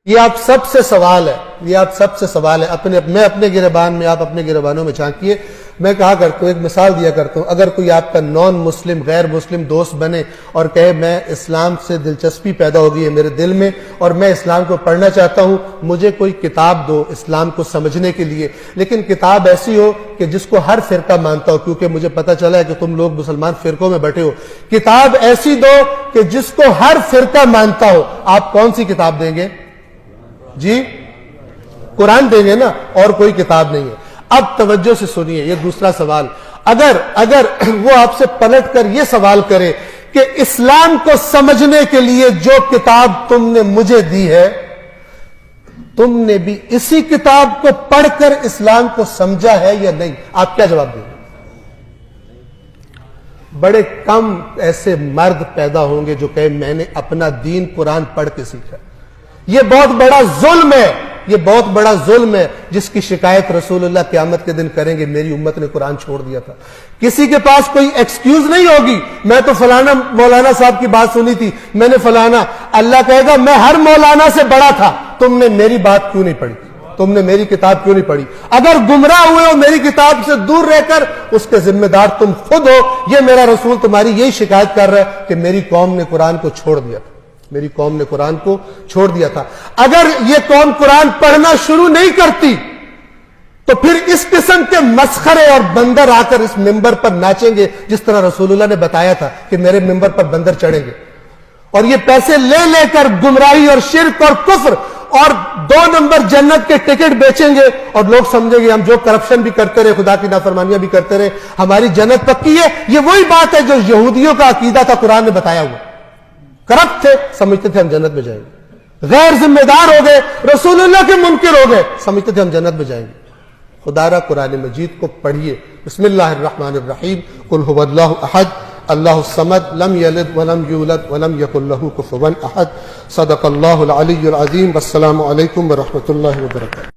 یہ آپ سب سے سوال ہے، یہ آپ سب سے سوال ہے، میں اپنے گریبان میں، آپ اپنے گریبانوں میں جھانکیے۔ میں کہا کرتا ہوں، ایک مثال دیا کرتا ہوں، اگر کوئی آپ کا نان مسلم غیر مسلم دوست بنے اور کہے میں اسلام سے دلچسپی پیدا ہو گئی ہے میرے دل میں اور میں اسلام کو پڑھنا چاہتا ہوں، مجھے کوئی کتاب دو اسلام کو سمجھنے کے لیے، لیکن کتاب ایسی ہو کہ جس کو ہر فرقہ مانتا ہو، کیونکہ مجھے پتا چلا ہے کہ تم لوگ مسلمان فرقوں میں بیٹھے ہو، کتاب ایسی دو کہ جس کو ہر فرقہ مانتا ہو۔ آپ کون سی کتاب دیں گے؟ جی قرآن دیں گے نا، اور کوئی کتاب نہیں ہے۔ اب توجہ سے سنیے، یہ دوسرا سوال، اگر وہ آپ سے پلٹ کر یہ سوال کرے کہ اسلام کو سمجھنے کے لیے جو کتاب تم نے مجھے دی ہے، تم نے بھی اسی کتاب کو پڑھ کر اسلام کو سمجھا ہے یا نہیں؟ آپ کیا جواب دیں گے؟ بڑے کم ایسے مرد پیدا ہوں گے جو کہے میں نے اپنا دین قرآن پڑھ کے سیکھا۔ یہ بہت بڑا ظلم ہے، یہ بہت بڑا ظلم ہے جس کی شکایت رسول اللہ قیامت کے دن کریں گے، میری امت نے قرآن چھوڑ دیا تھا۔ کسی کے پاس کوئی ایکسکیوز نہیں ہوگی، میں تو فلانا مولانا صاحب کی بات سنی تھی، میں نے فلانا، اللہ کہے گا میں ہر مولانا سے بڑا تھا، تم نے میری بات کیوں نہیں پڑھی، تم نے میری کتاب کیوں نہیں پڑھی؟ اگر گمراہ ہوئے ہو میری کتاب سے دور رہ کر، اس کے ذمہ دار تم خود ہو۔ یہ میرا رسول تمہاری یہی شکایت کر رہا ہے کہ میری قوم نے قرآن کو چھوڑ دیا تھا، میری قوم نے قرآن کو چھوڑ دیا تھا۔ اگر یہ قوم قرآن پڑھنا شروع نہیں کرتی تو پھر اس قسم کے مسخرے اور بندر آ کر اس ممبر پر ناچیں گے، جس طرح رسول اللہ نے بتایا تھا کہ میرے ممبر پر بندر چڑھیں گے، اور یہ پیسے لے لے کر گمراہی اور شرک اور کفر اور 2 نمبر جنت کے ٹکٹ بیچیں گے، اور لوگ سمجھیں گے ہم جو کرپشن بھی کرتے رہے، خدا کی نافرمانیاں بھی کرتے رہے، ہماری جنت پکی ہے۔ یہ وہی بات ہے جو یہودیوں کا عقیدہ تھا، قرآن نے بتایا ہوا۔ کرپٹ تھے، سمجھتے تھے ہم جنت میں جائیں گے، غیر ذمہ دار ہو گئے، رسول اللہ کے منکر ہو گئے، سمجھتے تھے ہم جنت میں جائیں گے۔ خدا را قرآن مجید کو پڑھیے۔ بسم اللہ الرحمن الرحیم، قل هو اللہ احد اللہ الصمد لم یلد ولم یولد ولم یکن له کفوا احد۔ صدق اللہ العلی العظیم۔ والسلام علیکم ورحمۃ اللہ وبرکاتہ۔